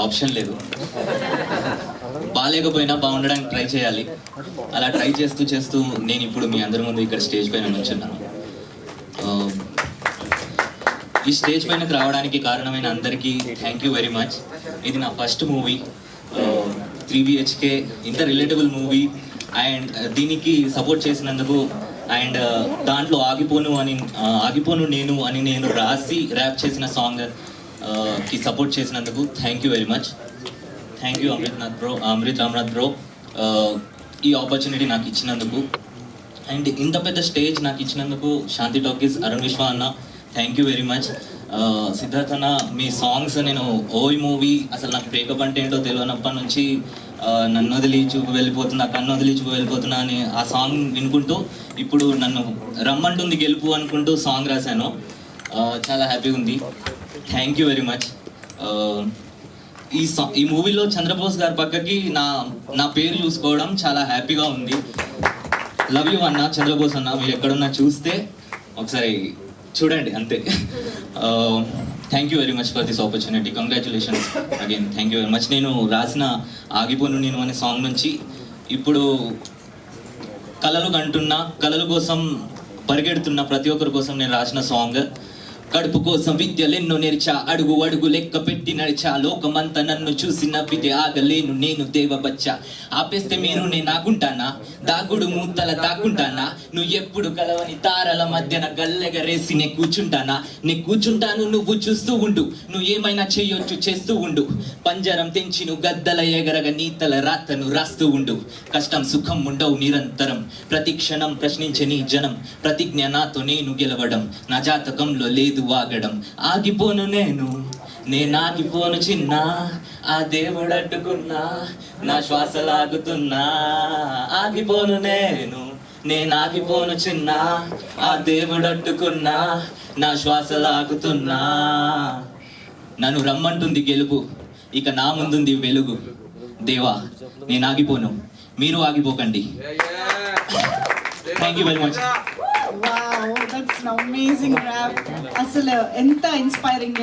Option లేదు. బాగాలేకపోయినా బాగుండడానికి try చేయాలి. అలా ట్రై చేస్తూ చేస్తూ నేను ఇప్పుడు మీ అందరి ముందు ఇక్కడ స్టేజ్ పైన నుంచున్నాను. ఈ స్టేజ్ పైనకి రావడానికి కారణమైన అందరికీ థ్యాంక్ యూ వెరీ మచ్. ఇది నా ఫస్ట్ మూవీ, 3 BHK, ఇంత రిలేటబుల్ మూవీ. అండ్ దీనికి సపోర్ట్ చేసినందుకు అండ్ దాంట్లో ఆగిపోను నేను అని నేను రాసి ర్యాప్ చేసిన సాంగ్ కి సపోర్ట్ చేసినందుకు thank you very much. Thank you Amrit Ramnath bro, ఈ ఆపర్చునిటీ నాకు ఇచ్చినందుకు. అండ్ ఇంత పెద్ద స్టేజ్ నాకు ఇచ్చినందుకు శాంతి టాకీస్, అరుణ్ విశ్వ అన్న, thank you very much. Siddharth అన్న, మీ సాంగ్స్ నేను ఓయ్ మూవీ అసలు నాకు బ్రేకప్ అంటే ఏంటో తెలియనప్పటి నుంచి నన్ను వదిలి చూపు వెళ్ళిపోతున్నా, కన్ను వదిలి చూపు వెళ్ళిపోతున్నా అని ఆ సాంగ్ వినుకుంటూ ఇప్పుడు నన్ను రమ్మంటుంది గెలుపు అనుకుంటూ సాంగ్ రాశాను. చాలా హ్యాపీగా ఉంది. Thank you very much. ఈ మూవీలో చంద్రబోస్ గారి పక్కకి నా పేరు చూసుకోవడం చాలా హ్యాపీగా ఉంది. లవ్ యూ అన్న, చంద్రబోస్ అన్న, మీరు ఎక్కడున్నా చూస్తే ఒకసారి చూడండి అంతే. Thank you very much for this opportunity. Congratulations again. Thank you very much. నేను రాసిన ఆగిపోను నేను అనే సాంగ్ నుంచి ఇప్పుడు కలలు కంటున్నా, కలల కోసం పరిగెడుతున్న ప్రతి ఒక్కరి కోసం నేను రాసిన సాంగ్. కడుపు కోసం విద్యలెన్నో నేర్చా, అడుగు అడుగు లెక్క పెట్టి నడిచా, లోకమంతా నన్ను చూసి నవ్వితే ఆగలేను నేను దేవబచ్చా. ఆపేస్తే మీరు నేను ఆగుంటానా, దాగుడు మూతల దాక్కుంటానా, నువ్వు ఎప్పుడు కలవని తారల మధ్యన గల్లెగరేసి నే కూర్చుంటాను, నువ్వు చూస్తూ ఉండు, నువ్వు ఏమైనా చెయ్యొచ్చు చేస్తూ ఉండు, పంజరం తెంచి నువ్వు గద్దల ఎగరగ నీతల రాతను రాస్తూ ఉండు. కష్టం సుఖం ఉండవు నిరంతరం, ప్రతి క్షణం ప్రశ్నించే నీ జనం, ప్రతిజ్ఞ నాతో నేను గెలవడం, నా జాతకంలో లేదు వాగడం. ఆగిపోను నేను ఆగిపోను చిన్న, ఆ దేవుడు అడ్డుకున్నా, నా శ్వాస లాగుతున్నా. ఆగిపోను నేను ఆగిపోను చిన్న, ఆ దేవుడు అడ్డుకున్నా, నా శ్వాస లాగుతున్నా. నన్ను రమ్మంటుంది గెలుపు, ఇక నా ముందుంది వెలుగు. దేవా నేను ఆగిపోను, మీరు ఆగిపోకండి. Thank you very much. Wow, that's an amazing rap. అసలు ఎంత ఇన్స్పైరింగ్.